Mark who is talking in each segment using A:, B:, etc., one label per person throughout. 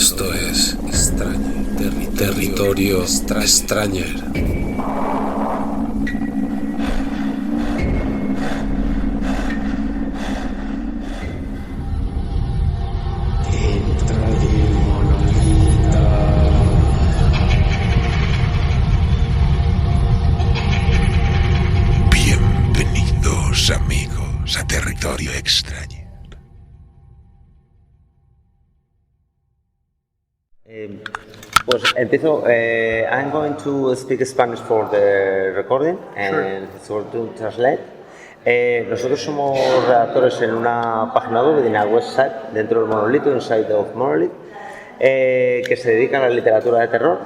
A: Esto es Territorio Stranger. Bienvenidos amigos a Territorio Extraño.
B: Pues empiezo. I'm going to speak Spanish for the recording and for to translate. Nosotros somos redactores en una página web, en una website dentro del Monolito, Inside of Monolith, que se dedica a la literatura de terror,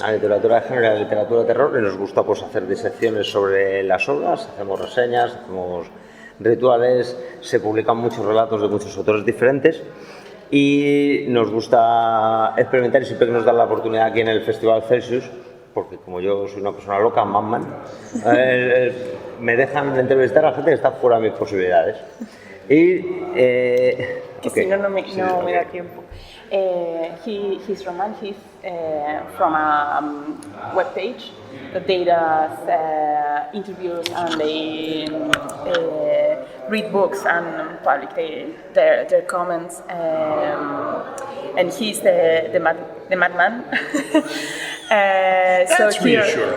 B: a la literatura de género y a la literatura de terror, y nos gusta pues hacer disecciones sobre las obras, hacemos reseñas, hacemos rituales, se publican muchos relatos de muchos autores diferentes. Y nos gusta experimentar, y siempre que nos dan la oportunidad aquí en el Festival Celsius, porque como yo soy una persona loca, Madman, me dejan entrevistar a gente que está fuera de mis posibilidades. Y
C: que si no me da tiempo. His Roman, he's from a webpage that they does interviews and they read books and public their comments, and he's the madman. So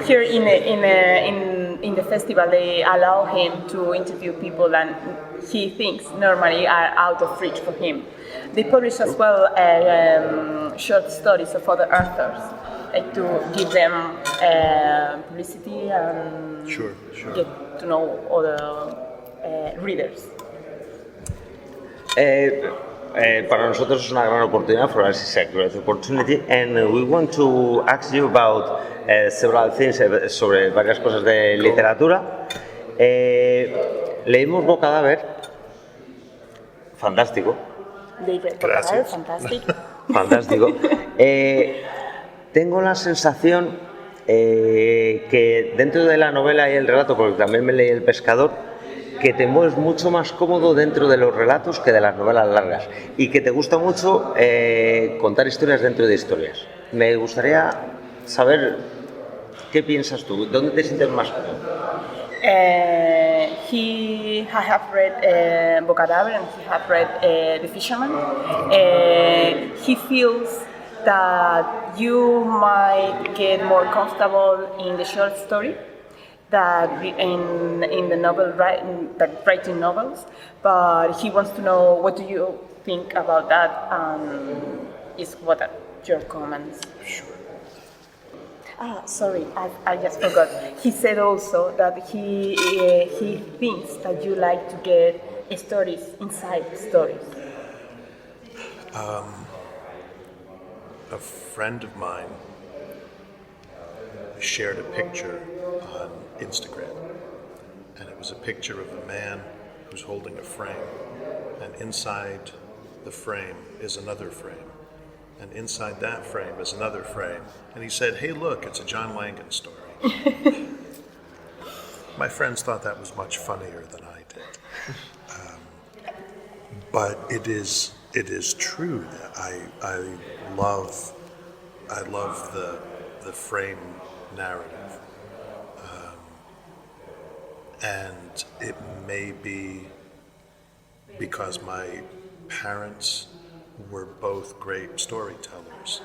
C: here in the festival they allow him to interview people and he thinks normally are out of reach for him. They publish as well short stories of other authors, like to give them publicity and get to know other readers.
B: Para nosotros es una gran oportunidad, for us it's a great opportunity, and we want to ask you about several things, sobre varias cosas de literatura. Leímos Bocadáver, fantástico.
C: Gracias.
B: Fantástico. Tengo la sensación que dentro de la novela y el relato, porque también me leí El pescador, que te mueves mucho más cómodo dentro de los relatos que de las novelas largas y que te gusta mucho contar historias dentro de historias. Me gustaría saber qué piensas tú, ¿dónde te sientes más cómodo?
C: I have read Bocadáver and he have read The Fisherman. He feels that you might get more comfortable in the short story that in the novel writing novels, but he wants to know what do you think about that, is what are your comments?
D: Sure.
C: Sorry, I just forgot. He said also that he thinks that you like to get stories inside stories.
D: A friend of mine shared a picture on Instagram, and it was a picture of a man who's holding a frame, and inside the frame is another frame. And inside that frame is another frame. And he said, "Hey, look, it's a John Langan story." My friends thought that was much funnier than I did. But it is true that I love the frame narrative. And it may be because my parents were both great storytellers,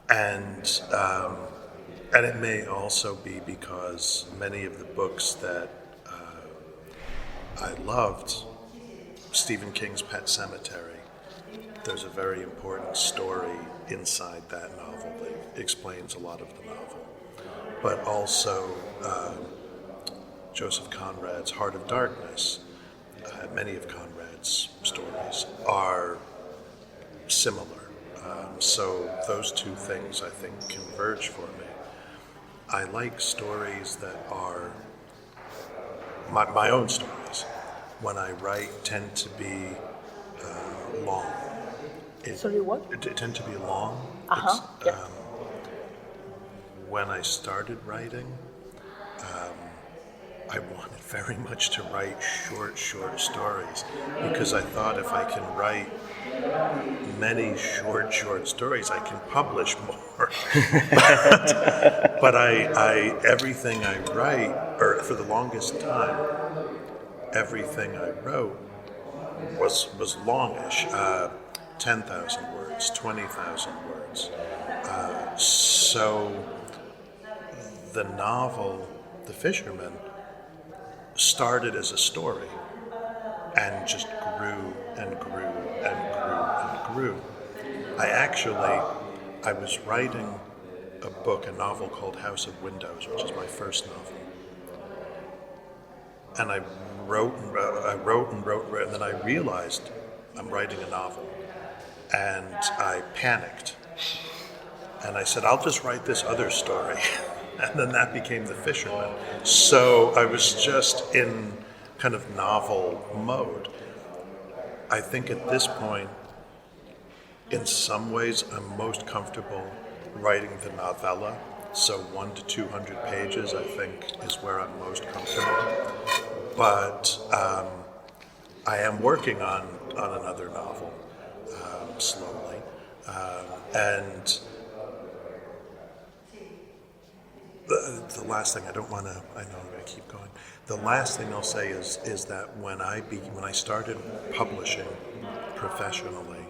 D: and it may also be because many of the books that I loved, Stephen King's Pet Sematary, there's a very important story inside that novel that explains a lot of the novel, but also Joseph Conrad's Heart of Darkness. Many of Conrad's stories are similar. So those two things, I think, converge for me. I like stories that are my own stories. When I write, tend to be long.
C: Sorry, what?
D: Tend to be long.
C: Yeah.
D: When I started writing, I wanted very much to write short stories because I thought if I can write many short stories, I can publish more. but I everything I write, or for the longest time, everything I wrote was longish, 10,000 words, 20,000 words. So the novel, The Fisherman, started as a story and just grew and grew and grew and grew. I was writing a novel called House of Windows, which is my first novel. And I wrote, and then I realized I'm writing a novel. And I panicked. And I said, I'll just write this other story. And then that became The Fisherman. So I was just in kind of novel mode. I think at this point, in some ways, I'm most comfortable writing the novella. So 100 to 200 pages, I think, is where I'm most comfortable. But I am working on another novel slowly. And the last thing, I know I'm going to keep going. The last thing I'll say is that when I started publishing professionally,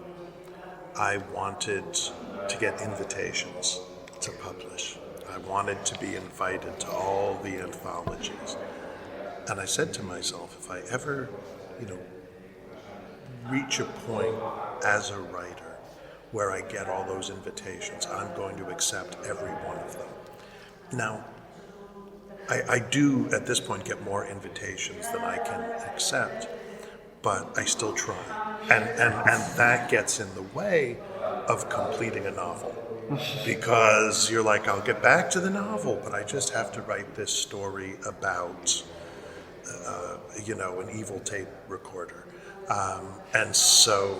D: I wanted to get invitations to publish. I wanted to be invited to all the anthologies. And I said to myself, if I ever, reach a point as a writer where I get all those invitations, I'm going to accept every one of them. Now, I do at this point get more invitations than I can accept, but I still try. And that gets in the way of completing a novel. Because you're like, I'll get back to the novel, but I just have to write this story about, an evil tape recorder. And so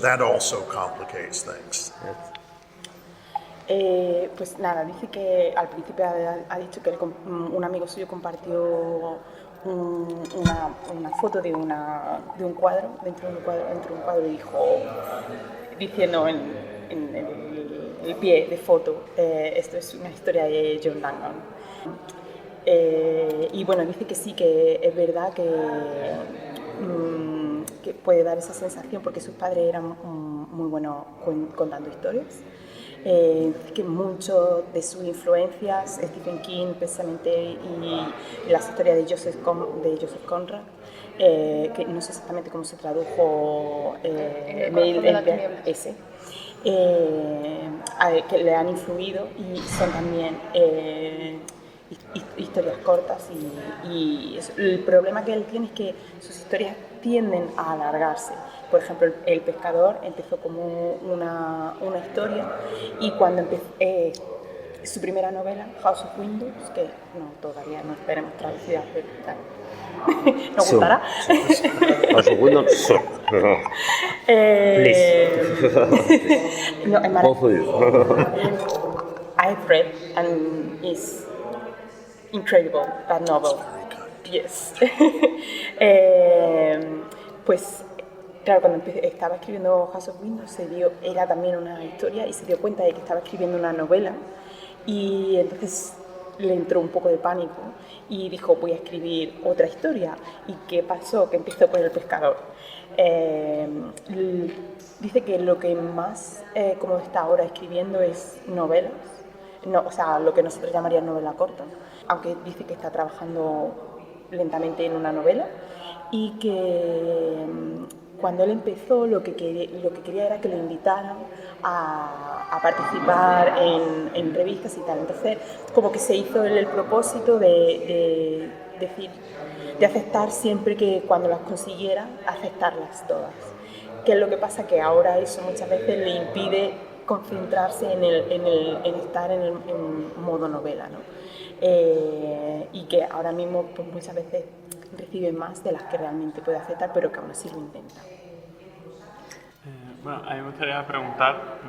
D: that also complicates things.
C: Pues nada, dice que al principio ha dicho que un amigo suyo compartió una foto de un cuadro, dentro de un cuadro, y dijo, diciendo en el pie de foto, esto es una historia de John Langan. Y bueno, dice que sí, que es verdad que puede dar esa sensación porque sus padres eran muy buenos contando historias. Que mucho de sus influencias, Stephen King precisamente, y las historias de Joseph Conrad, que no sé exactamente cómo se tradujo, ese, que le han influido y son también historias cortas y el problema que él tiene es que sus historias tienden a alargarse. Por ejemplo, El pescador empezó como una historia y cuando su primera novela, House of Windows, que todavía no esperemos traducida, pero nos gustará.
B: House of Windows.
C: No, es maravilloso. I've read and it's incredible, that novel. Yes. Pues claro, cuando estaba escribiendo House of Windows era también una historia y se dio cuenta de que estaba escribiendo una novela y entonces le entró un poco de pánico y dijo, voy a escribir otra historia. ¿Y qué pasó? Que empezó por El pescador. Dice que lo que más como está ahora escribiendo es novelas, o sea, lo que nosotros llamaríamos novela corta, aunque dice que está trabajando lentamente en una novela y que cuando él empezó lo que quería era que lo invitaran a participar en revistas y tal. Entonces como que se hizo el propósito de aceptar siempre que cuando las consiguiera, aceptarlas todas. ¿Qué es lo que pasa? Que ahora eso muchas veces le impide concentrarse en estar en modo novela, ¿no? Y que ahora mismo pues, muchas veces recibe más de las que realmente puede aceptar, pero que aún así lo intenta.
E: Bueno, a mí me gustaría preguntar,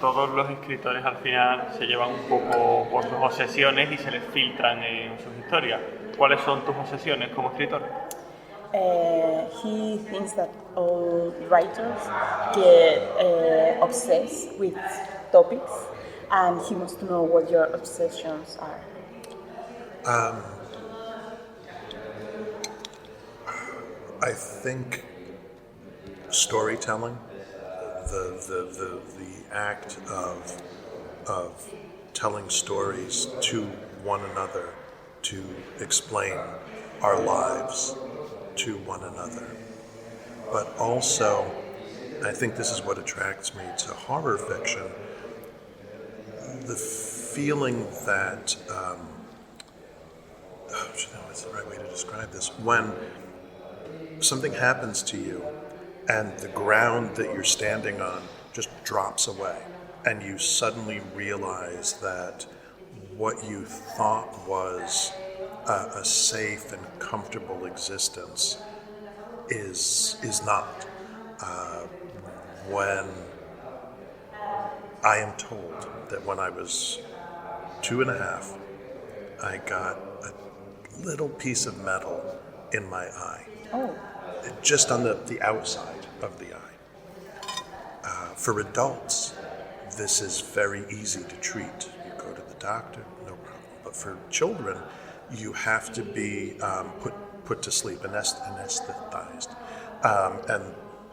E: todos los escritores al final se llevan un poco por sus obsesiones y se les filtran en sus historias. ¿Cuáles son tus obsesiones como escritor?
C: He thinks that all writers get obsessed with topics, and he wants to know what your obsessions are.
D: I think storytelling, the act of telling stories to one another to explain our lives to one another. But also, I think this is what attracts me to horror fiction, the feeling that, what's the right way to describe this? When something happens to you and the ground that you're standing on just drops away and you suddenly realize that what you thought was a safe and comfortable existence is not. When I am told that when I was 2.5, I got a little piece of metal in my eye.
C: Oh.
D: Just on the outside of the eye. For adults, this is very easy to treat. You go to the doctor, no problem. But for children, you have to be put to sleep, anesthetized.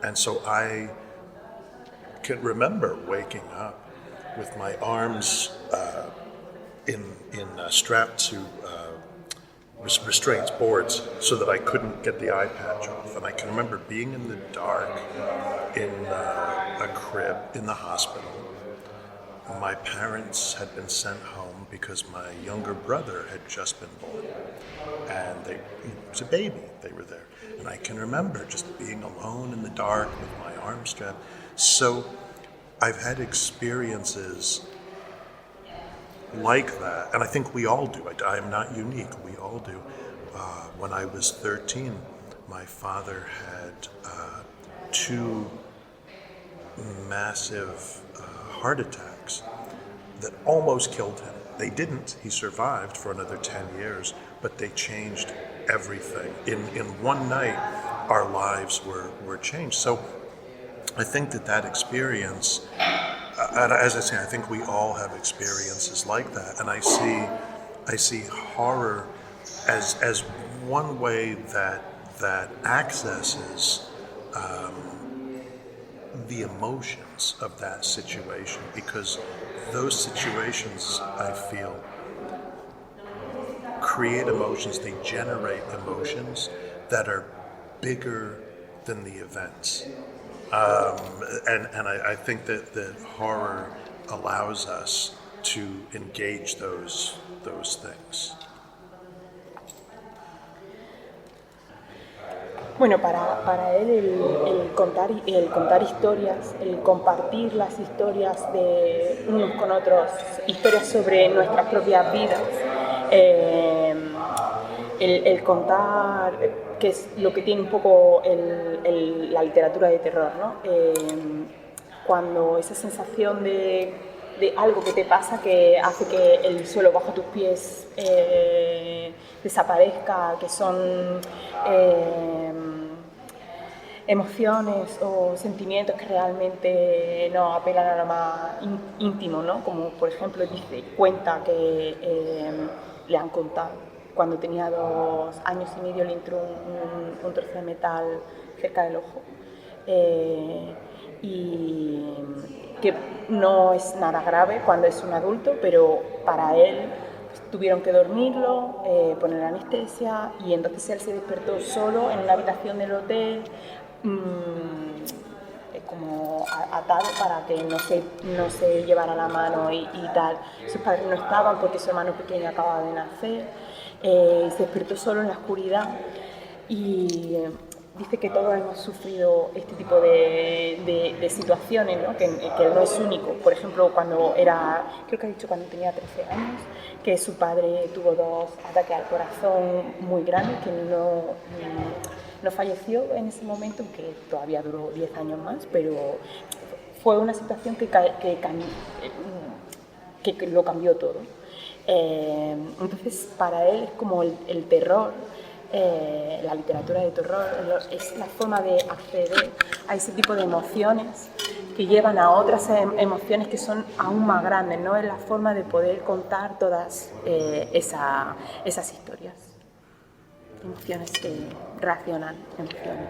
D: And so I can remember waking up with my arms strapped to restraints, boards, so that I couldn't get the eye patch off. And I can remember being in the dark in a crib in the hospital. My parents had been sent home because my younger brother had just been born. And it was a baby, they were there. And I can remember just being alone in the dark with my arms strapped. So I've had experiences like that, and I think we all do. I am not unique, we all do. When I was 13, my father had 2 massive heart attacks that almost killed him. They didn't, he survived for another 10 years, but they changed everything. In one night, our lives were changed. So I think that experience, as I say, I think we all have experiences like that, and I see horror as one way that accesses the emotions of that situation, because those situations, I feel, create emotions, they generate emotions that are bigger than the events. And I think that horror allows us to engage those things.
C: Bueno, para él el contar historias, el compartir las historias de unos con otros, historias sobre nuestras propias vidas, el contar, que es lo que tiene un poco la literatura de terror, ¿no? Cuando esa sensación de algo que te pasa que hace que el suelo bajo tus pies desaparezca, que son emociones o sentimientos que realmente no apelan a lo más íntimo, ¿no? Como por ejemplo cuenta que le han contado cuando tenía 2 años y medio, le entró un trozo de metal cerca del ojo, y que no es nada grave cuando es un adulto, pero para él tuvieron que dormirlo, poner anestesia, y entonces él se despertó solo en una habitación del hotel, como atado para que no se llevara la mano y tal. Sus padres no estaban porque su hermano pequeño acababa de nacer. Se despertó solo en la oscuridad y dice que todos hemos sufrido este tipo de situaciones, ¿no? Que no es único. Por ejemplo, creo que ha dicho cuando tenía 13 años, que su padre tuvo 2 ataques al corazón muy grandes, que no falleció en ese momento, que todavía duró 10 años más, pero fue una situación que lo cambió todo. Entonces, para él es como el terror, la literatura de terror, es la forma de acceder a ese tipo de emociones que llevan a otras emociones que son aún más grandes, ¿no? Es la forma de poder contar todas esas historias. Emociones que reaccionan, emociones.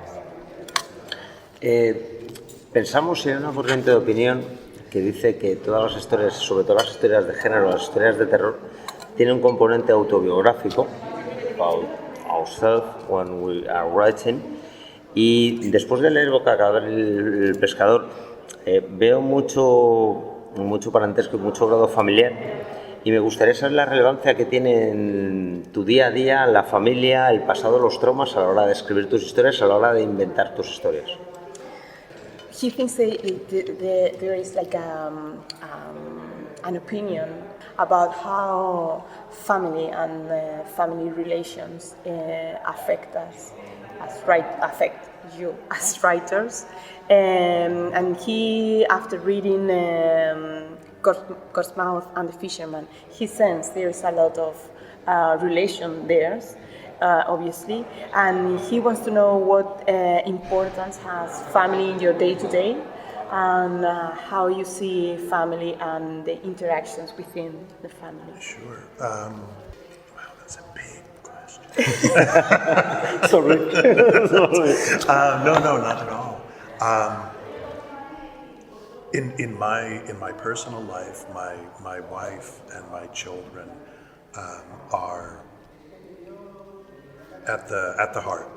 B: Pensamos en una corriente de opinión que dice que todas las historias, sobre todo las historias de género, las historias de terror, tienen un componente autobiográfico, about ourselves when we are writing, y después de leer Boca Cadáver el pescador, veo mucho parentesco y mucho grado familiar, y me gustaría saber la relevancia que tiene en tu día a día la familia, el pasado, los traumas a la hora de escribir tus historias, a la hora de inventar tus historias.
C: He thinks there is like an opinion about how family and family relations affect us, affect you as writers. And he, after reading Portsmouth and the Fisherman, he sensed there is a lot of relation there. Obviously, and he wants to know what importance has family in your day-to-day, and how you see family and the interactions within the family.
D: Sure. Wow, that's a big question.
B: Sorry.
D: No, not at all. In my personal life, my wife and my children are at the heart.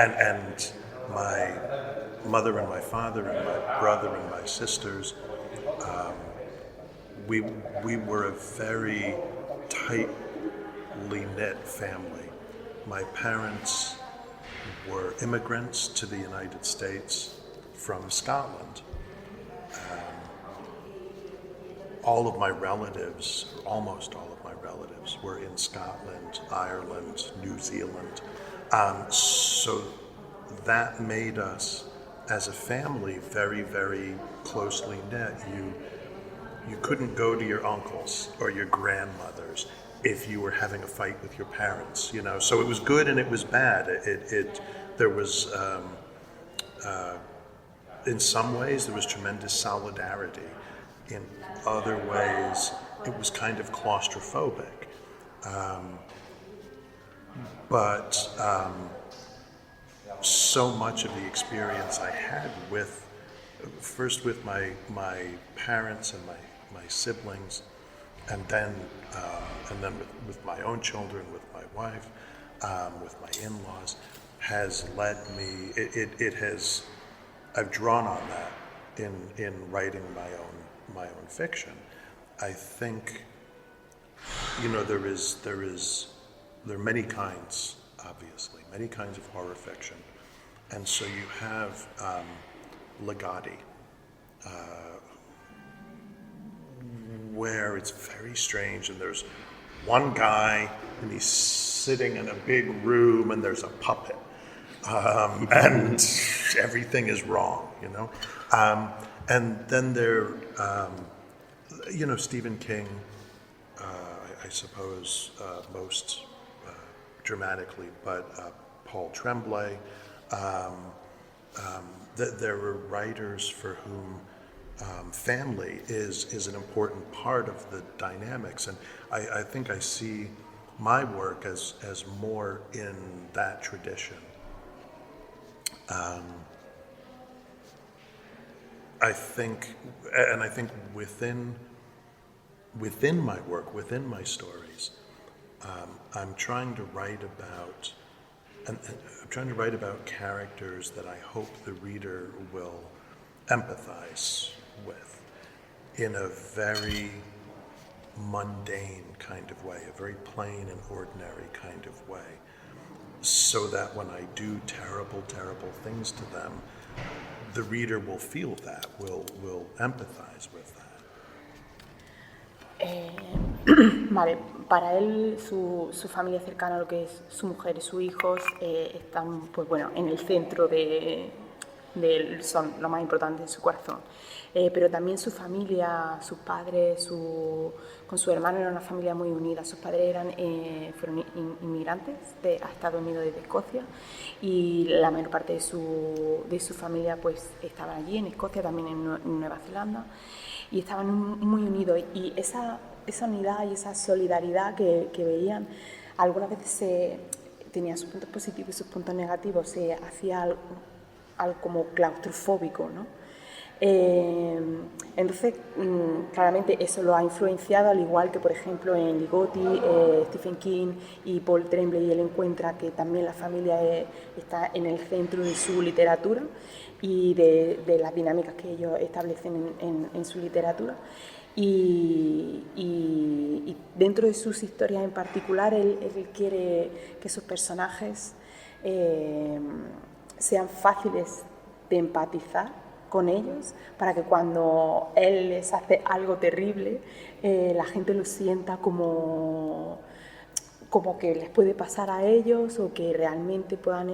D: And my mother and my father and my brother and my sisters, we were a very tightly knit family. My parents were immigrants to the United States from Scotland. All of my relatives, almost all of my relatives, were in Scotland, Ireland, New Zealand. So that made us, as a family, very, very closely knit. You couldn't go to your uncles or your grandmothers if you were having a fight with your parents, you know. So it was good and it was bad. There was, in some ways, there was tremendous solidarity. In other ways, it was kind of claustrophobic. But so much of the experience I had first with my parents and my siblings, and then with my own children, with my wife, with my in-laws, has led me. I've drawn on that in writing my own fiction. I think, you know, there are many kinds, obviously, many kinds of horror fiction, and so you have Legati, where it's very strange, and there's one guy and he's sitting in a big room and there's a puppet, and everything is wrong, you know. And then there, you know, Stephen King, I suppose most dramatically, but Paul Tremblay. There were writers for whom family is an important part of the dynamics, and I think I see my work as more in that tradition. I think within my work, within my stories, I'm trying to write about, and I'm trying to write about characters that I hope the reader will empathize with in a very mundane kind of way, a very plain and ordinary kind of way, so that when I do terrible, terrible things to them, the reader will feel that, will empathize with that.
C: Vale, para él su familia cercana, lo que es su mujer y sus hijos, están, pues bueno, en el centro de de él son lo más importante en su corazón. Pero también su familia, sus padres, con su hermano era una familia muy unida. Sus padres fueron inmigrantes a Estados Unidos desde Escocia y la mayor parte de su familia pues estaban allí, en Escocia, también en Nueva Zelanda, y estaban muy unidos. Y esa unidad y esa solidaridad que veían, algunas veces tenía sus puntos positivos y sus puntos negativos, se hacía algo como claustrofóbico, ¿no? Entonces, claramente eso lo ha influenciado, al igual que, por ejemplo, en Ligotti, Stephen King y Paul Tremblay, él encuentra que también la familia está en el centro de su literatura y de las dinámicas que ellos establecen en su literatura. Y dentro de sus historias en particular, él quiere que sus personajes sean fáciles de empatizar con ellos, para que cuando él les hace algo terrible, la gente lo sienta como que les puede pasar a ellos, o que realmente puedan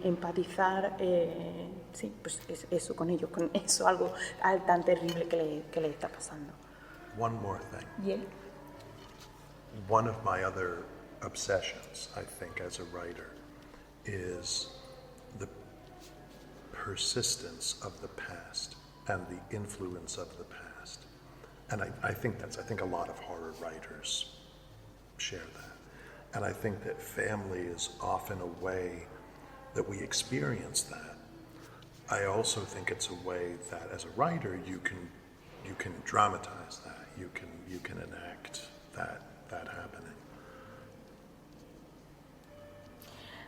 C: empatizar, sí, pues eso con ellos, con eso, algo tan terrible que le está pasando.
D: One more thing.
C: Yeah.
D: One of my other obsessions, I think, as a writer, is the persistence of the past and the influence of the past. And I think a lot of horror writers share that. And I think that family is often a way that we experience that. I also think it's a way that, as a writer, you can dramatize that. You can enact that happening.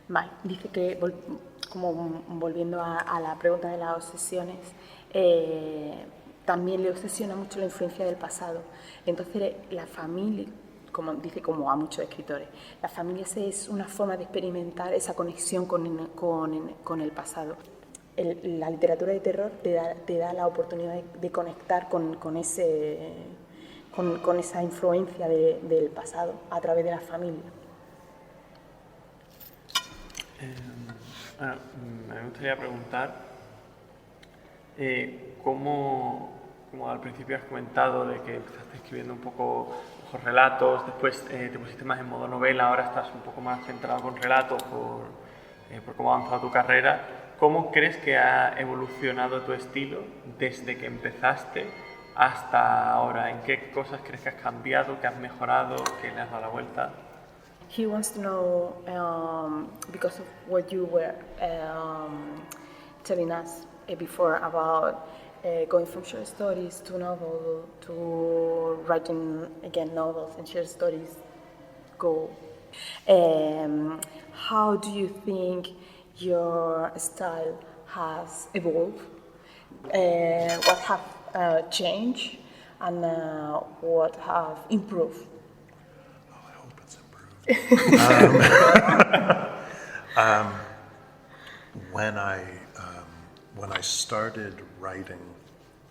C: Vale, dice que, como volviendo a la pregunta de las obsesiones, también le obsesiona mucho la influencia del pasado. Entonces, la familia, como dice, como a muchos escritores, la familia es una forma de experimentar esa conexión con el pasado. La literatura de terror te da la oportunidad de conectar con esa influencia del pasado a través de la familia.
E: Me gustaría preguntar como al principio has comentado de que empezaste escribiendo un poco relatos, después te pusiste más en modo novela, ahora estás un poco más centrado con relatos por cómo ha avanzado tu carrera. ¿Cómo crees que ha evolucionado tu estilo desde que empezaste hasta ahora? ¿En qué cosas crees que has cambiado, que has mejorado, que le has dado la vuelta?
C: He wants to know, because of what you were telling us before about going from short stories to novel to writing again novels and short stories, how do you think your style has evolved? What have changed and what have improved?
D: Oh, I hope it's improved. When I started writing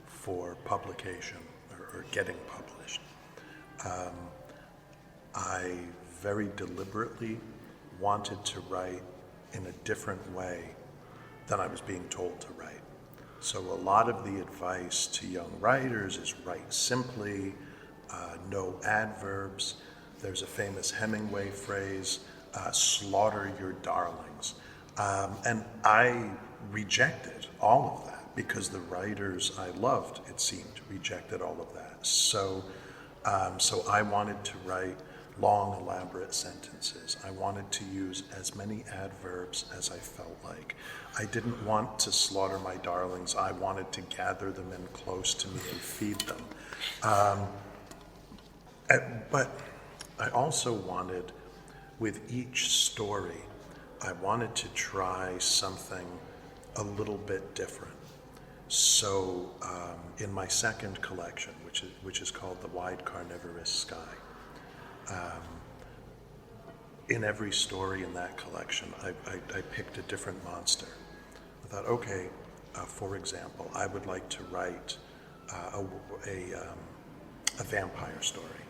D: for publication or getting published, I very deliberately wanted to write in a different way than I was being told to write. So a lot of the advice to young writers is write simply, no adverbs. There's a famous Hemingway phrase, slaughter your darlings. And I rejected all of that because the writers I loved, it seemed, rejected all of that. So I wanted to write long, elaborate sentences. I wanted to use as many adverbs as I felt like. I didn't want to slaughter my darlings. I wanted to gather them in close to me and feed them. But I also wanted, with each story, I wanted to try something a little bit different. So in my second collection, which is called The Wide Carnivorous Sky, in every story in that collection, I picked a different monster. I thought, okay, for example, I would like to write a vampire story.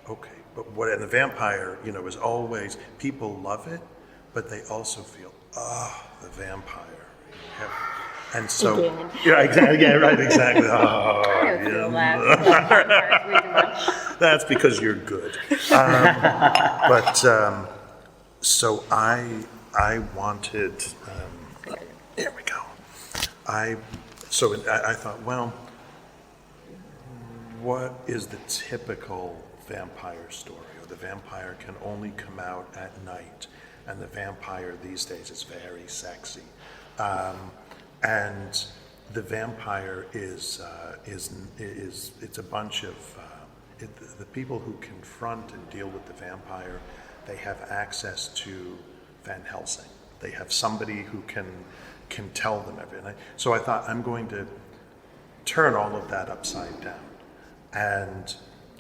D: Okay, but the vampire, is always, people love it, but they also feel, the vampire. And so,
C: Again.
D: yeah, exactly. Yeah, right, exactly. Oh,
F: I would feel
D: yeah.
F: that. Way too much.
D: That's because you're good. So I wanted. Here we go. I thought, well, what is the typical vampire story? Or the vampire can only come out at night, and the vampire these days is very sexy, and the vampire is it's a bunch of the people who confront and deal with the vampire. They have access to Van Helsing. They have somebody who can tell them everything. So I thought, I'm going to turn all of that upside down, and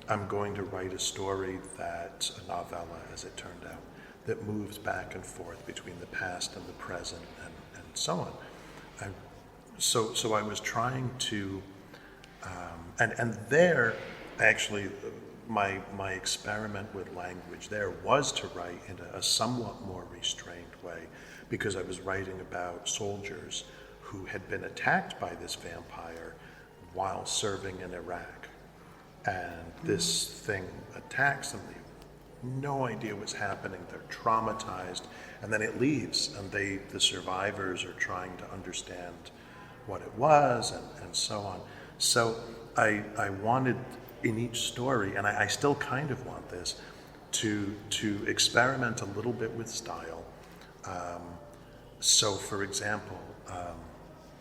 D: I'm going to write a story a novella, as it turned out, that moves back and forth between the past and the present and so on. So I was trying to, and there, actually, my experiment with language there was to write in a somewhat more restrained way, because I was writing about soldiers who had been attacked by this vampire while serving in Iraq. And this thing attacks them. They have no idea what's happening. They're traumatized. And then it leaves, and the survivors are trying to understand what it was and so on. So I wanted in each story, and I still kind of want this, to experiment a little bit with style. So for example,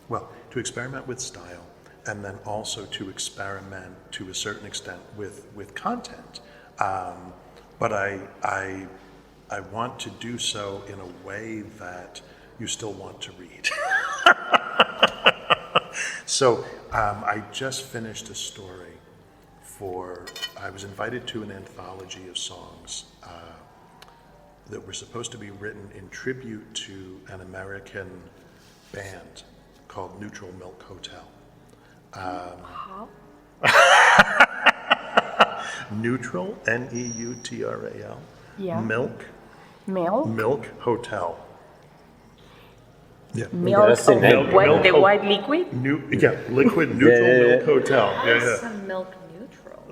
D: to experiment with style, and then also to experiment to a certain extent with content. But I want to do so in a way that you still want to read. So I just finished a story I was invited to an anthology of songs that were supposed to be written in tribute to an American band called Neutral Milk Hotel. Neutral, Neutral,
C: Yeah.
D: Milk Hotel. Yeah.
C: Milk
B: Interesting
C: of
B: name.
C: the white liquid.
D: Liquid Neutral
B: Yeah.
D: Milk Hotel. Yeah.
F: Some milk neutral.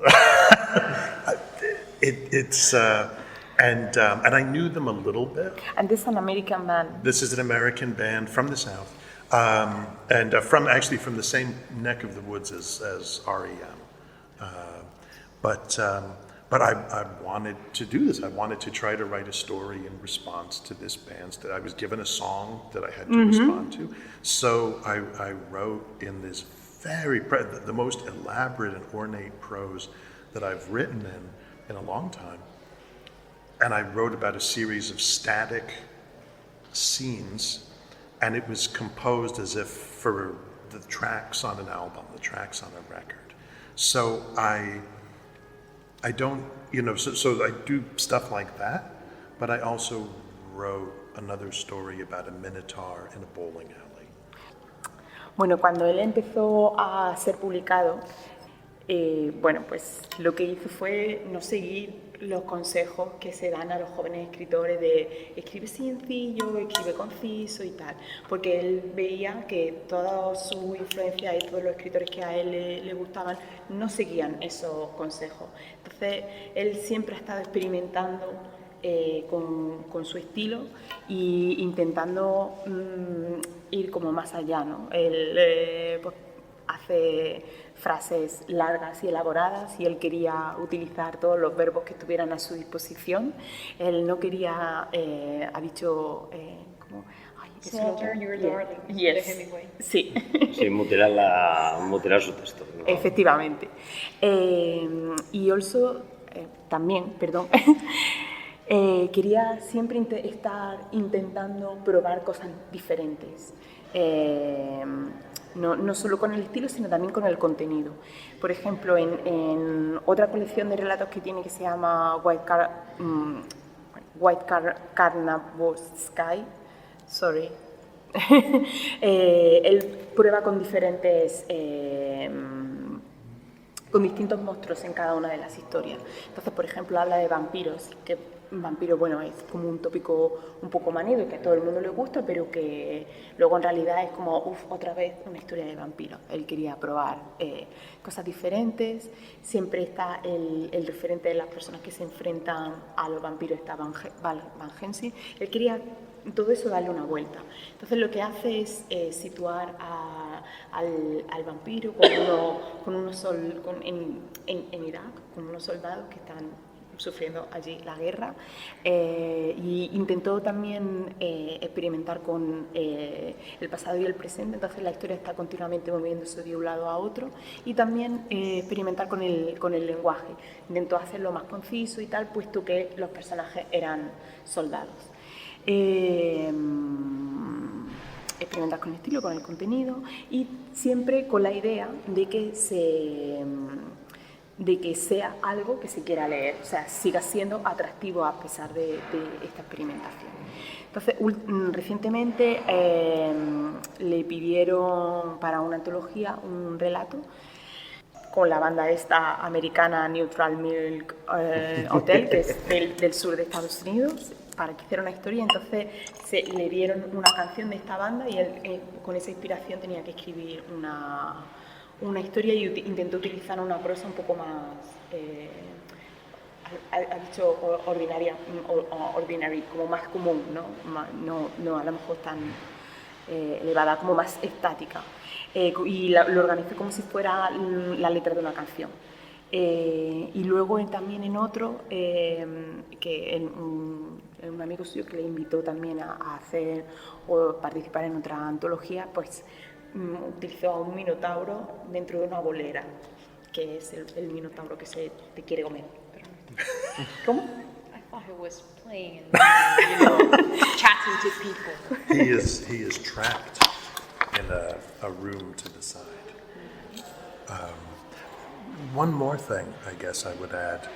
D: And I knew them a little bit.
C: And this is an American band.
D: This is an American band from the South, and from the same neck of the woods as REM. But I wanted to do this. I wanted to try to write a story in response to this band. That I was given a song that I had to respond to. So I wrote in this the most elaborate and ornate prose that I've written in a long time. And I wrote about a series of static scenes, and it was composed as if for the tracks on an album, the tracks on a record. So I don't, so I do stuff like that, but I also wrote another story about a minotaur in a bowling alley.
C: Bueno, cuando él empezó a ser publicado, pues lo que hizo fue no seguir los consejos que se dan a los jóvenes escritores de escribe sencillo, escribe conciso y tal, porque él veía que toda su influencia y todos los escritores que a él le gustaban no seguían esos consejos. Entonces él siempre ha estado experimentando con su estilo e intentando ir como más allá, ¿no? Él pues, hace frases largas y elaboradas y él quería utilizar todos los verbos que estuvieran a su disposición. Él no quería, ha dicho, como...
F: Slaughter your darling, de Hemingway.
C: Sí.
B: Sí, mutilar su texto, ¿no?
C: Efectivamente. Y also, también, perdón, quería siempre estar intentando probar cosas diferentes. No solo con el estilo, sino también con el contenido. Por ejemplo, en otra colección de relatos que tiene que se llama White Carnivore Sky, sorry, él prueba con distintos monstruos en cada una de las historias. Entonces, por ejemplo, habla de vampiros, que vampiro, bueno, es como un tópico un poco manido que a todo el mundo le gusta, pero que luego en realidad es como, otra vez una historia de vampiro. Él quería probar cosas diferentes, siempre está el referente de las personas que se enfrentan a los vampiros, está Van Helsing. Él quería todo eso darle una vuelta. Entonces lo que hace es situar al vampiro en Irak, con unos soldados que están sufriendo allí la guerra, y intentó también experimentar con el pasado y el presente. Entonces la historia está continuamente moviéndose de un lado a otro, y también experimentar con el lenguaje. Intentó hacerlo más conciso y tal, puesto que los personajes eran soldados. Experimentar con el estilo, con el contenido, y siempre con la idea de que sea algo que se quiera leer, o sea, siga siendo atractivo a pesar de esta experimentación. Entonces, recientemente le pidieron para una antología un relato con la banda esta americana Neutral Milk Hotel, que es del sur de Estados Unidos, para que hiciera una historia. Entonces le dieron una canción de esta banda y él con esa inspiración tenía que escribir una historia, y intentó utilizar una prosa un poco más, ha dicho ordinary, como más común, no a lo mejor tan elevada, como más estática. Y lo organizó como si fuera la letra de una canción. Y luego también en otro, que un amigo suyo que le invitó también a hacer o participar en otra antología, pues utilizó a un minotauro dentro de una bolera, que es el minotauro que se te quiere comer. ¿Cómo?
F: I thought he was playing and chatting to people.
D: He is trapped in a room to decide. One more thing, I guess I would add.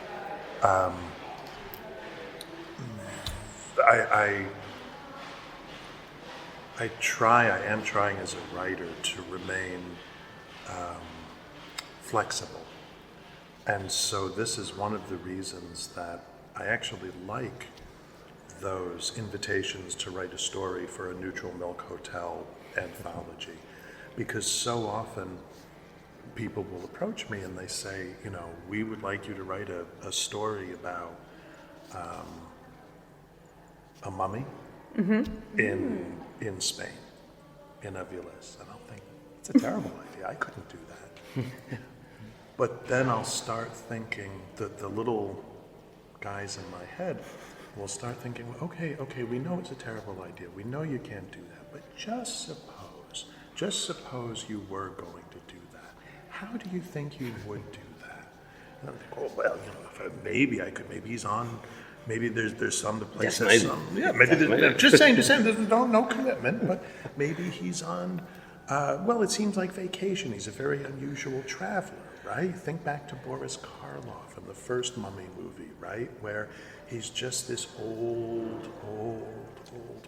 D: I am trying as a writer to remain flexible. And so this is one of the reasons that I actually like those invitations to write a story for a Neutral Milk Hotel anthology, because so often people will approach me and they say, we would like you to write a story about a mummy in Spain, in Aviles. And I'll think, it's a terrible idea. I couldn't do that. But then I'll start thinking that the little guys in my head will start thinking, well, okay, we know it's a terrible idea. We know you can't do that. But just suppose you were going to do that. How do you think you would do that? And I think, well, maybe I could. Maybe he's on. Maybe there's some place. Maybe just saying. There's no commitment, but maybe he's on. Well, it seems like vacation. He's a very unusual traveler, right? Think back to Boris Karloff in the first Mummy movie, right, where he's just this old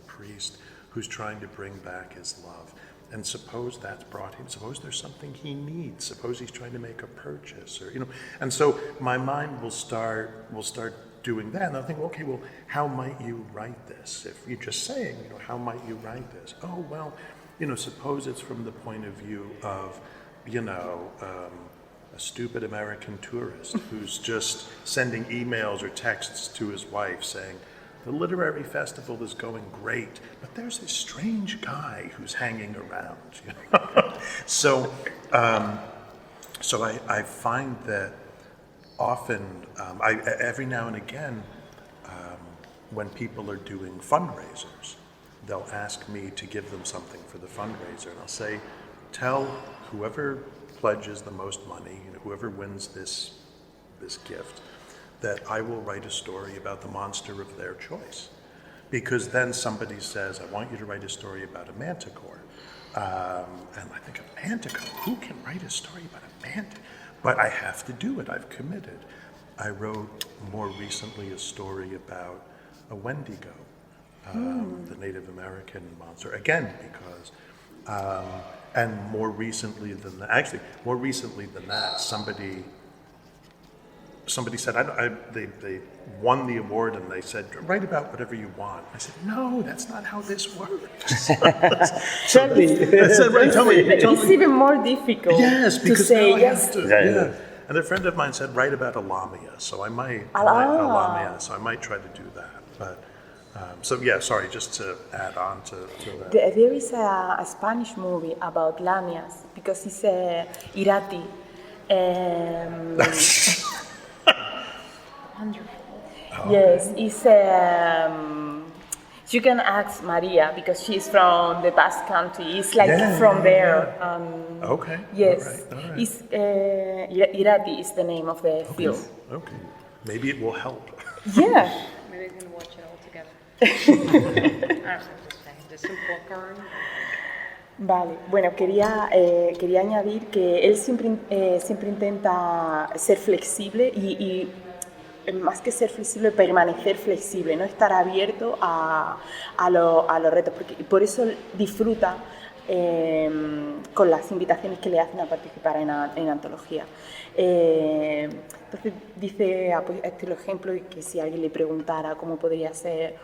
D: priest who's trying to bring back his love. And suppose that's brought him, suppose there's something he needs, suppose he's trying to make a purchase, or, and so my mind will start doing that, and I'll think, okay, well, how might you write this? If you're just saying, how might you write this? Oh, well, suppose it's from the point of view of, a stupid American tourist who's just sending emails or texts to his wife saying, the literary festival is going great, but there's this strange guy who's hanging around. So I find that often, every now and again, when people are doing fundraisers, they'll ask me to give them something for the fundraiser, and I'll say, tell whoever pledges the most money, whoever wins this gift, that I will write a story about the monster of their choice. Because then somebody says, I want you to write a story about a manticore. And I think, a manticore? Who can write a story about a manticore? But I have to do it, I've committed. I wrote more recently a story about a Wendigo, the Native American monster. Again, because, and more recently than that, somebody somebody said, they won the award and they said, write about whatever you want. I said, no, that's not how this works.
B: Tell me.
D: I said, right, tell me.
C: It's even more difficult
D: Yes,
C: to
D: because
C: say
D: now I
C: yes.
D: have to.
B: Yeah.
D: And a friend of mine said, write about a lamia. So I might, so I might try to do that. But, so yeah, sorry, just to add on to that.
C: There is a Spanish movie about lamias because it's Irati.
F: Wonderful.
C: Yes, it's you can ask Maria because she's from the Basque Country. It's like from there.
D: Okay.
C: Yes,
D: All right.
C: it's Irati is the name of the film.
D: Okay. Maybe it will help.
C: Yeah.
F: Maybe we can watch it all together. Just some popcorn.
C: Vale, bueno, quería añadir que él siempre intenta ser flexible y más que ser flexible, permanecer flexible, no estar abierto a los retos, porque por eso disfruta con las invitaciones que le hacen a participar en antología. Entonces dice, este es el ejemplo, que si alguien le preguntara cómo podría ser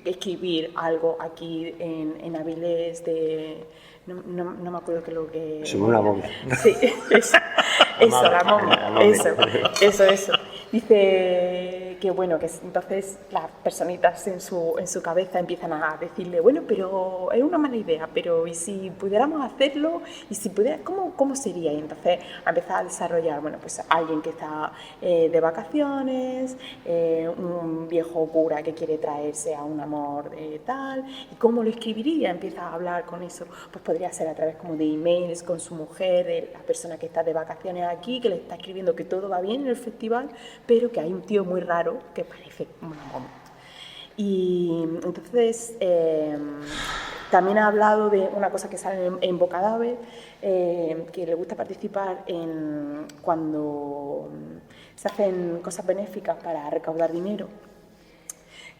C: escribir algo aquí en Avilés de... No me acuerdo qué es lo que...
B: Sobre una momia.
C: Sí, la momia. Eso. Dice que bueno, que entonces las personitas en su cabeza empiezan a decirle, bueno, pero es una mala idea, pero ¿y si pudiéramos hacerlo? ¿Y si pudiera, cómo sería? Y entonces a empezar a desarrollar, bueno, pues alguien que está de vacaciones, un viejo cura que quiere traerse a un amor de tal, ¿y cómo lo escribiría? Empieza a hablar con eso, pues podría ser a través como de emails con su mujer, de la persona que está de vacaciones aquí, que le está escribiendo que todo va bien en el festival, pero que hay un tío muy raro que parece una momia. Y entonces también ha hablado de una cosa que sale en Bocadáver, que le gusta participar cuando se hacen cosas benéficas para recaudar dinero.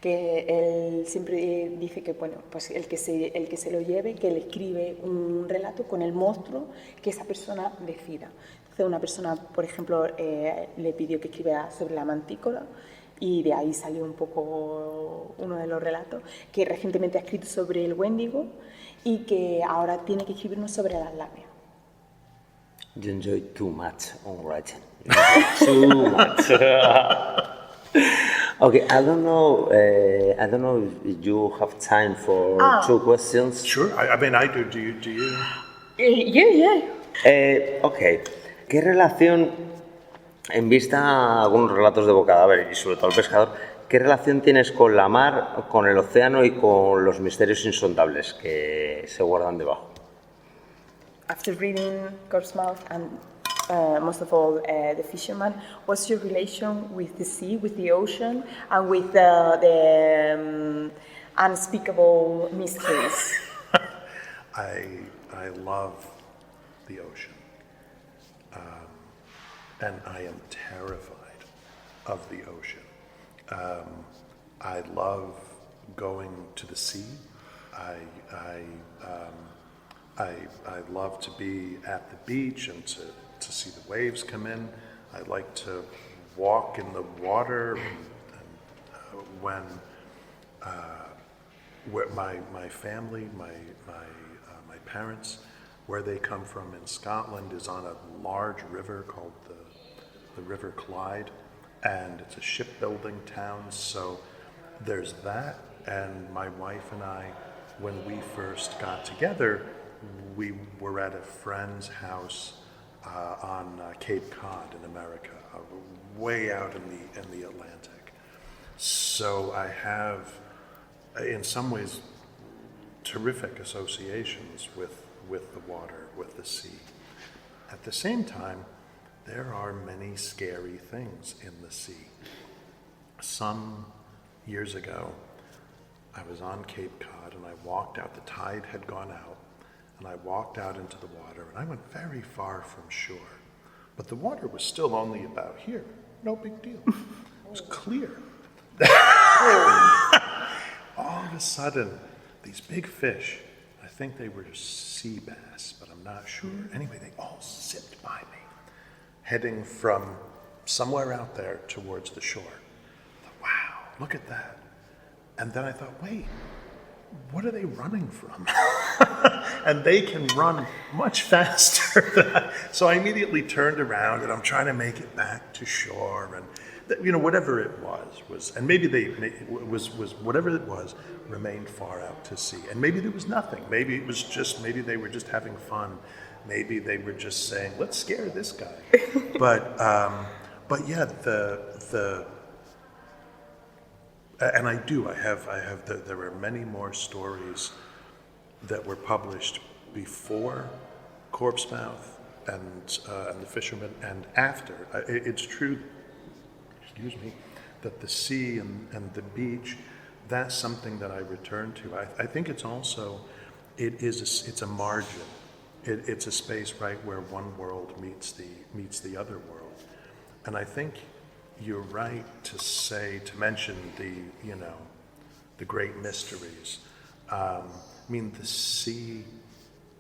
C: Que él siempre dice que bueno, pues el que se lo lleve, que le escribe un relato con el monstruo que esa persona decida. Entonces una persona, por ejemplo, le pidió que escribiera sobre la mantícora y de ahí salió un poco uno de los relatos, que recientemente ha escrito sobre el Wendigo y que ahora tiene que escribir uno sobre las lamias.
B: You enjoy too much on writing. Too much. Okay, I don't know if you have time for 2 questions.
D: Sure. I mean, I do. Do you?
C: Yeah.
B: Okay. ¿Qué relación, en vista a algunos relatos de Bocadáver y sobre todo el pescador, qué relación tienes con la mar, con el océano y con los misterios insondables que se guardan debajo?
C: After reading Portsmouth and most of all The Fisherman, what's your relation with the sea, with the ocean, and with the unspeakable mysteries?
D: I love the ocean. And I am terrified of the ocean. I love going to the sea. I love to be at the beach and to see the waves come in. I like to walk in the water when where my family, my parents, where they come from in Scotland is on a large river called the River Clyde, and it's a shipbuilding town, so there's that. And my wife and I, when we first got together, we were at a friend's house on Cape Cod in America, way out in the Atlantic. So I have, in some ways, terrific associations with the water, with the sea. At the same time, there are many scary things in the sea. Some years ago, I was on Cape Cod and I walked out, the tide had gone out, and I walked out into the water and I went very far from shore. But the water was still only about here, no big deal. It was clear. All of a sudden, these big fish, I think they were sea bass, but I'm not sure. Anyway, they all zipped by me, heading from somewhere out there towards the shore. I thought, wow, look at that. And then I thought, wait, what are they running from? And they can run much faster than I. So I immediately turned around and I'm trying to make it back to shore, and whatever it was, and maybe was whatever it was remained far out to sea, and maybe there was nothing. Maybe they were just having fun. Maybe they were just saying, let's scare this guy. But yeah, and there are many more stories that were published before Corpse Mouth and the Fisherman, and after. It's true, that the sea and the beach, that's something that I return to. I think it's also, it's a margin. It's a space right where one world meets the other world. And I think you're right to mention the great mysteries. The sea,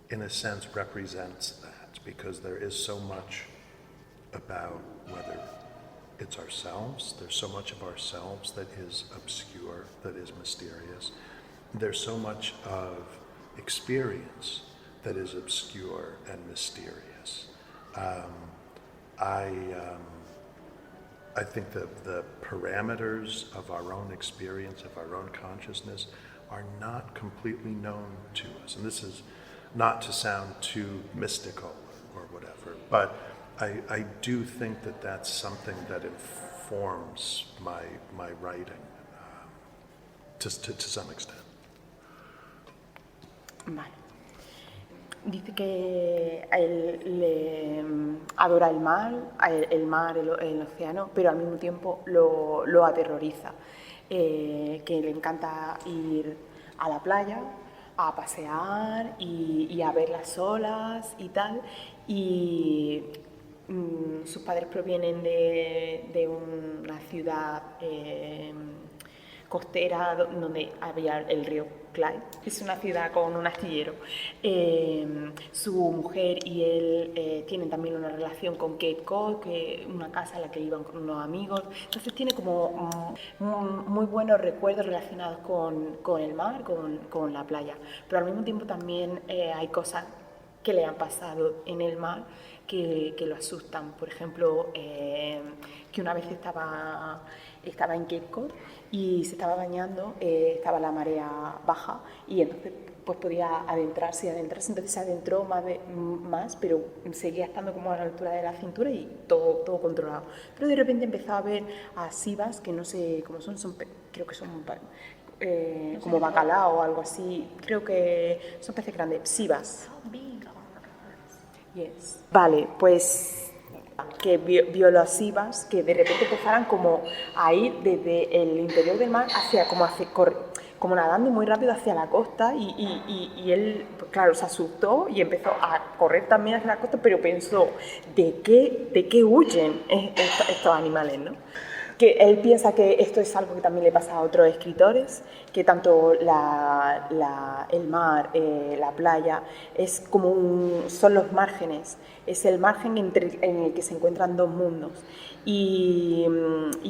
D: in a sense, represents that, because there is so much about whether it's ourselves. There's so much of ourselves that is obscure, that is mysterious. There's so much of experience that is obscure and mysterious. I think that the parameters of our own experience, of our own consciousness, are not completely known to us. And this is not to sound too mystical or whatever, but I do think that that's something that informs my writing to some extent.
C: Vale. Dice que a él le adora el mar, el océano, pero al mismo tiempo lo aterroriza. Que le encanta ir a la playa, a pasear y a ver las olas y tal. Y sus padres provienen de una ciudad costera donde había el río Clyde. Es una ciudad con un astillero. Su mujer y él tienen también una relación con Cape Cod, una casa a la que iban con unos amigos. Entonces tiene como muy buenos recuerdos relacionados con el mar, con la playa. Pero al mismo tiempo también hay cosas que le han pasado en el mar que lo asustan. Por ejemplo, que una vez estaba en Cape Cod y se estaba bañando, estaba la marea baja y entonces pues podía adentrarse, entonces se adentró más, pero seguía estando como a la altura de la cintura y todo controlado. Pero de repente empezó a ver a sivas, que no sé cómo son creo que son como bacalao o algo así, creo que son peces grandes, sivas. Yes. Vale, pues que vio las sivas que de repente empezaran como a ir desde el interior del mar como nadando muy rápido hacia la costa y él, pues claro, se asustó y empezó a correr también hacia la costa, pero pensó, ¿de qué huyen estos animales, no? Que él piensa que esto es algo que también le pasa a otros escritores, que tanto el mar, la playa, es como son los márgenes, es el margen en el que se encuentran dos mundos y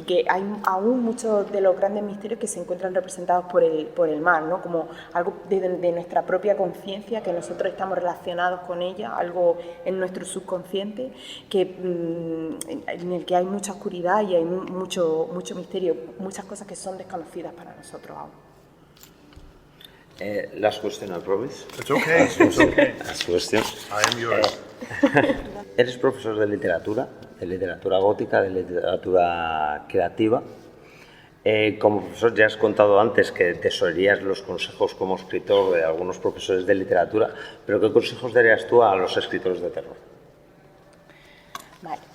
C: que hay aún muchos de los grandes misterios que se encuentran representados por el mar, ¿no? Como algo de nuestra propia conciencia, que nosotros estamos relacionados con ella, algo en nuestro subconsciente, en el que hay mucha oscuridad y hay mucho misterio, muchas cosas que son desconocidas para nosotros aún.
B: Last question, I promise.
D: It's okay. It's okay.
B: Last question.
D: I am yours.
B: Eres profesor de literatura gótica, de literatura creativa. Como profesor ya has contado antes que tesorerías los consejos como escritor de algunos profesores de literatura, pero ¿qué consejos darías tú a los escritores de terror?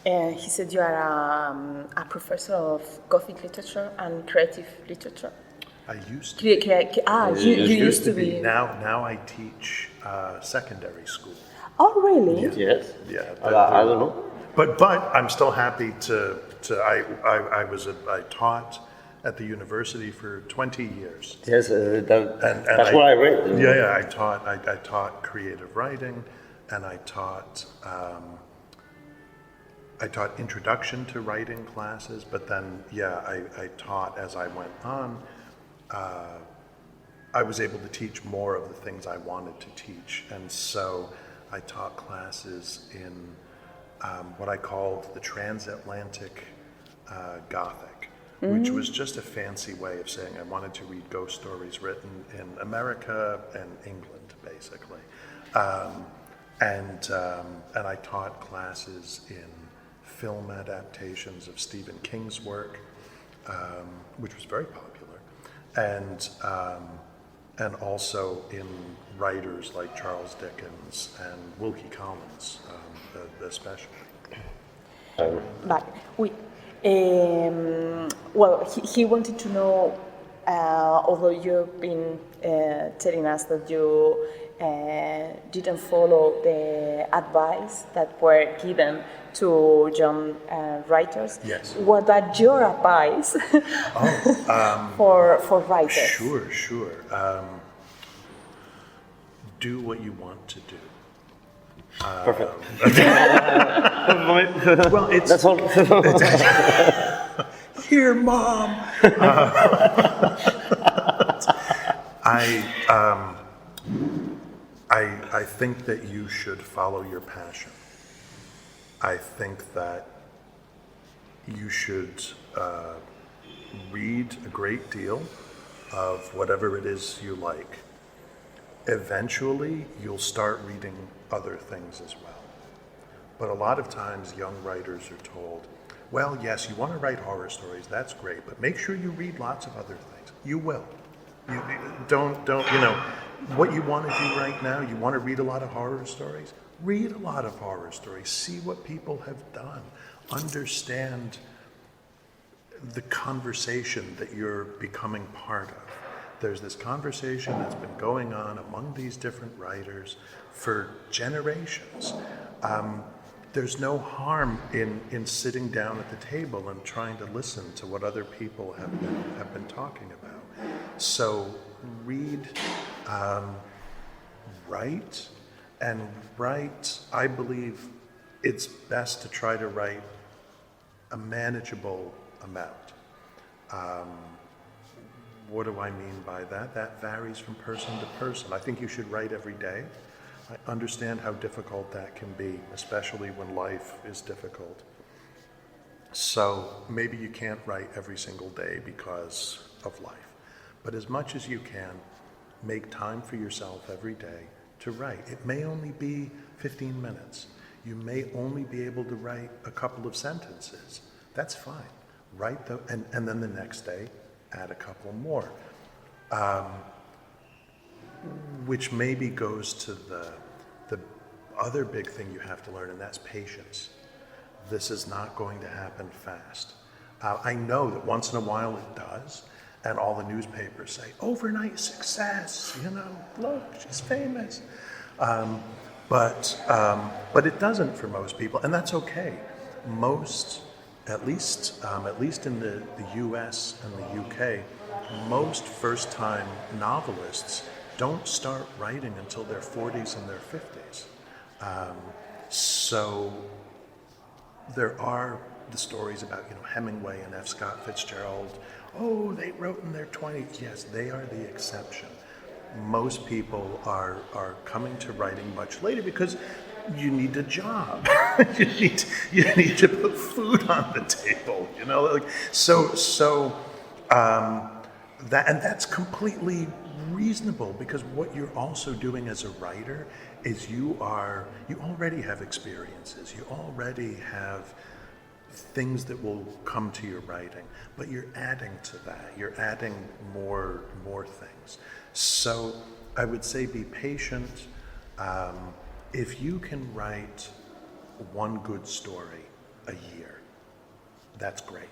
C: He said you are a professor of Gothic literature and creative literature.
D: I used to.
C: You used to be.
D: Now I teach secondary school.
C: Oh, really?
B: Yes.
D: Yeah.
B: I don't know.
D: But I'm still happy to I taught at the university for 20 years.
B: Yes, that's what I read.
D: Yeah. I taught creative writing, and I taught I taught introduction to writing classes, but then, I taught as I went on. I was able to teach more of the things I wanted to teach. And so I taught classes in what I called the transatlantic Gothic, which was just a fancy way of saying I wanted to read ghost stories written in America and England, basically. And I taught classes in film adaptations of Stephen King's work, which was very popular, and also in writers like Charles Dickens and Wilkie Collins, especially.
C: Vale. Well, he wanted to know, although you've been telling us that you didn't follow the advice that were given to young writers.
D: Yes.
C: What are your advice for writers?
D: Sure. Do what you want to do.
B: Perfect.
D: Well, it's
B: That's all.
D: here, Mom. I think that you should follow your passion. I think that you should read a great deal of whatever it is you like. Eventually, you'll start reading other things as well. But a lot of times, young writers are told, well, yes, you want to write horror stories, that's great, but make sure you read lots of other things. You will. You don't, what you want to do right now, you want to read a lot of horror stories? Read a lot of horror stories. See what people have done. Understand the conversation that you're becoming part of. There's this conversation that's been going on among these different writers for generations. There's no harm in sitting down at the table and trying to listen to what other people have been talking about. So read, write, and write. I believe it's best to try to write a manageable amount. What do I mean by that? That varies from person to person. I think you should write every day. I understand how difficult that can be, especially when life is difficult. So maybe you can't write every single day because of life. But as much as you can, make time for yourself every day to write. It may only be 15 minutes. You may only be able to write a couple of sentences. That's fine. Write and then the next day, add a couple more. Which maybe goes to the other big thing you have to learn, and that's patience. This is not going to happen fast. I know that once in a while it does, and all the newspapers say, overnight success, look, she's famous. But it doesn't for most people, and that's okay. Most, at least in the US and the UK, most first-time novelists don't start writing until their 40s and their 50s. So there are the stories about, Hemingway and F. Scott Fitzgerald. Oh, they wrote in their 20s. Yes, they are the exception. Most people are coming to writing much later because you need a job. you need to put food on the table. That's completely reasonable, because what you're also doing as a writer is you already have experiences. You already have things that will come to your writing, but you're adding to that. You're adding more things. So I would say be patient. If you can write one good story a year, that's great.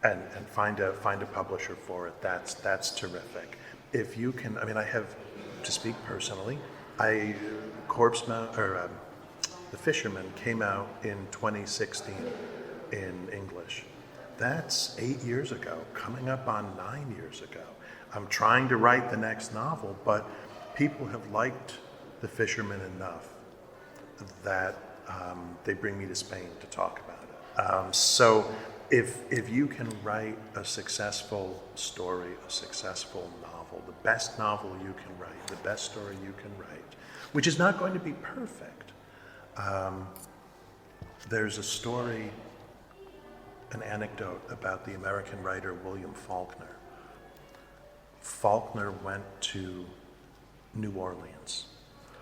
D: And find a publisher for it. That's terrific. If you can, I have, to speak personally, The Fisherman came out in 2016 in English. That's 8 years ago, coming up on 9 years ago. I'm trying to write the next novel, but people have liked The Fisherman enough that they bring me to Spain to talk about it. So if you can write a successful story, a successful novel, the best novel you can write, the best story you can write, which is not going to be perfect. There's a story, an anecdote about the American writer William Faulkner. Faulkner went to New Orleans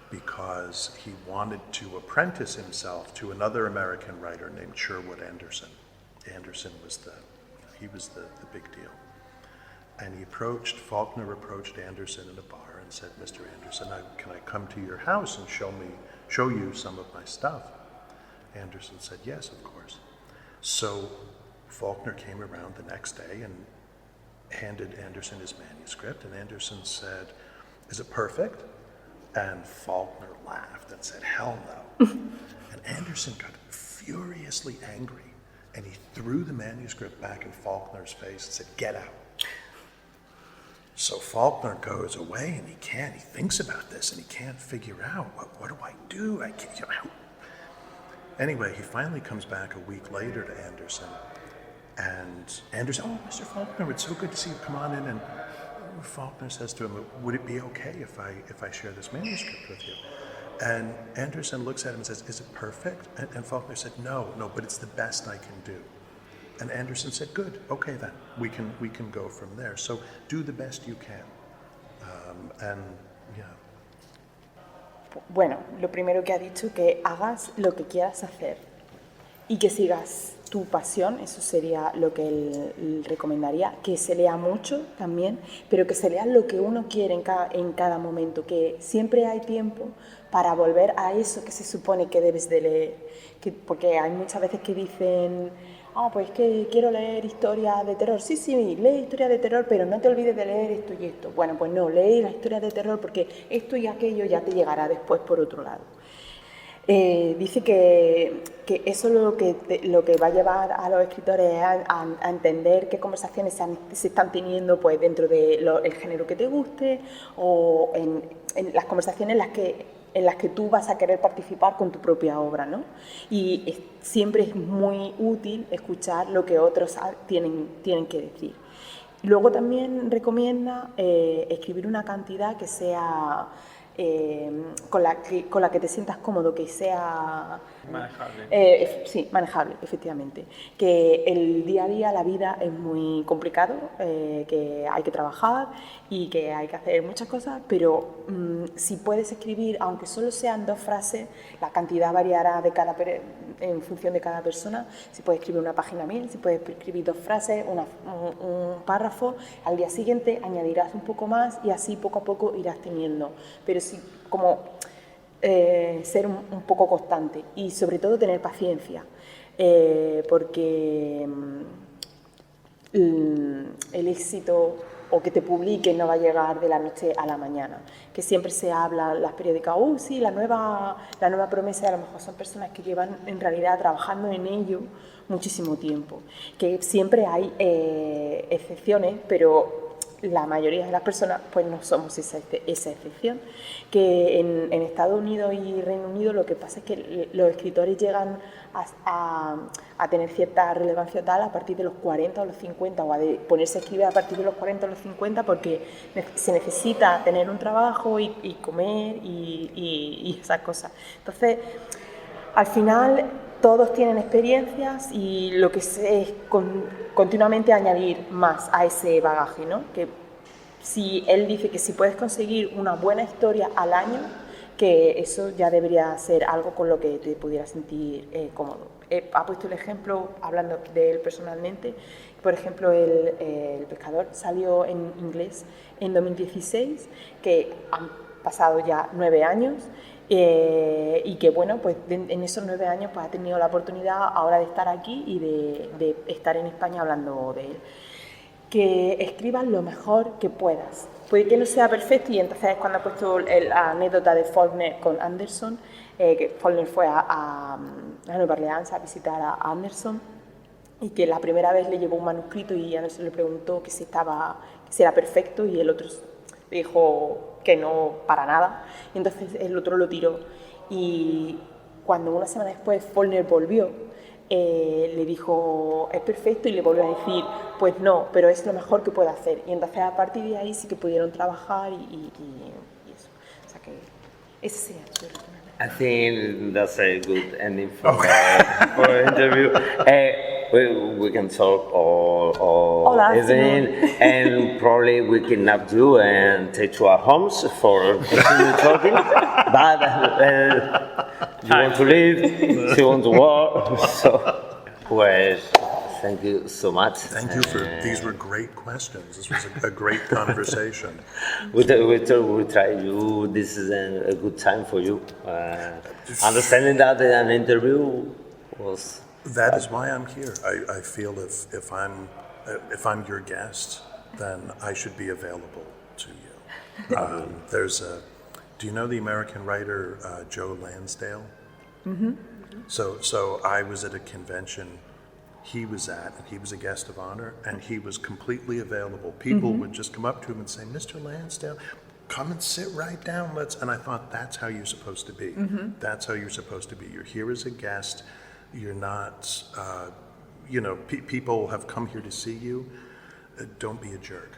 D: because he wanted to apprentice himself to another American writer named Sherwood Anderson. Anderson was the big deal. And Faulkner approached Anderson in a bar and said, "Mr. Anderson, can I come to your house and show you some of my stuff?" Anderson said, "Yes, of course." So Faulkner came around the next day and handed Anderson his manuscript, and Anderson said, "Is it perfect?" And Faulkner laughed and said, "Hell no." And Anderson got furiously angry, and he threw the manuscript back in Faulkner's face and said, "Get out." So Faulkner goes away, and he thinks about this, and he can't figure out, what do I do? I can't, Anyway, he finally comes back a week later to Anderson, and Anderson, "Oh, Mr. Faulkner, it's so good to see you. Come on in." And Faulkner says to him, "Would it be okay if I share this manuscript with you?" And Anderson looks at him and says, "Is it perfect?" And Faulkner said, No, but it's the best I can do." And Anderson said, "Good, okay then, we can go from there. So do the best you can."
C: Bueno, lo primero que ha dicho, que hagas lo que quieras hacer y que sigas tu pasión, eso sería lo que él recomendaría, que se lea mucho también, pero que se lea lo que uno quiere en cada momento, que siempre hay tiempo para volver a eso que se supone que debes de leer, porque hay muchas veces que dicen, pues que quiero leer historia de terror. Sí, lee historia de terror, pero no te olvides de leer esto y esto. Bueno, pues no, lee la historia de terror porque esto y aquello ya te llegará después por otro lado. Dice que eso es lo que va a llevar a los escritores a entender qué conversaciones se están teniendo pues, dentro del género que te guste o en las conversaciones en las que tú vas a querer participar con tu propia obra, ¿no? Y siempre es muy útil escuchar lo que otros tienen que decir. Luego también recomienda escribir una cantidad que sea con la que te sientas cómodo, que sea
E: manejable.
C: Sí, manejable, efectivamente. Que el día a día, la vida es muy complicado, que hay que trabajar y que hay que hacer muchas cosas, pero si puedes escribir, aunque solo sean 2 frases, la cantidad variará en función de cada persona. Si puedes escribir una página 1000, si puedes escribir 2 frases, un párrafo, al día siguiente añadirás un poco más y así poco a poco irás teniendo. Pero sí, como ser un poco constante y sobre todo tener paciencia, porque el éxito o que te publiquen no va a llegar de la noche a la mañana, que siempre se habla en las periódicas, sí, la nueva promesa, a lo mejor son personas que llevan en realidad trabajando en ello muchísimo tiempo, que siempre hay excepciones, pero la mayoría de las personas pues no somos esa excepción, que en Estados Unidos y Reino Unido lo que pasa es que los escritores llegan a tener cierta relevancia tal a partir de los 40 o los 50 o a ponerse a escribir a partir de los 40 o los 50 porque se necesita tener un trabajo y comer y esas cosas. Entonces, al final todos tienen experiencias y lo que sé es continuamente añadir más a ese bagaje, ¿no? Que si él dice que si puedes conseguir una buena historia al año, que eso ya debería ser algo con lo que te pudieras sentir cómodo. Ha puesto el ejemplo, hablando de él personalmente, por ejemplo, El pescador salió en inglés en 2016, que han pasado ya 9 años, y que bueno, pues en esos 9 años pues ha tenido la oportunidad ahora de estar aquí y de estar en España hablando de él. Que escribas lo mejor que puedas. Puede que no sea perfecto y entonces es cuando ha puesto la anécdota de Faulkner con Anderson, que Faulkner fue a Nueva Orleans a visitar a Anderson y que la primera vez le llevó un manuscrito y Anderson le preguntó que si era perfecto y el otro dijo que no, para nada, y entonces el otro lo tiró y cuando una semana después Faulkner volvió, le dijo, es perfecto, y le volvió a decir, pues no, pero es lo mejor que puede hacer. Y entonces a partir de ahí sí que pudieron trabajar y eso. O sea que ese sería su resumen.
B: I think that's a good ending for the interview. We can talk all
C: afternoon.
B: evening, and probably we kidnap you and take to our homes for continue talking. But you want to live, you want to work, so pues, thank you so much.
D: Thank you for these were great questions. This was a great conversation.
B: We try you. This is a good time for you. Understanding that an interview was.
D: That is why I'm here. I feel if I'm your guest, then I should be available to you. Do you know the American writer Joe Lansdale? Mm-hmm. So I was at a convention he was at, and he was a guest of honor, and he was completely available. People would just come up to him and say, "Mr. Lansdale, come and sit right down. And I thought, that's how you're supposed to be. That's how you're supposed to be. You're here as a guest. You're not, people have come here to see you. Don't be a jerk.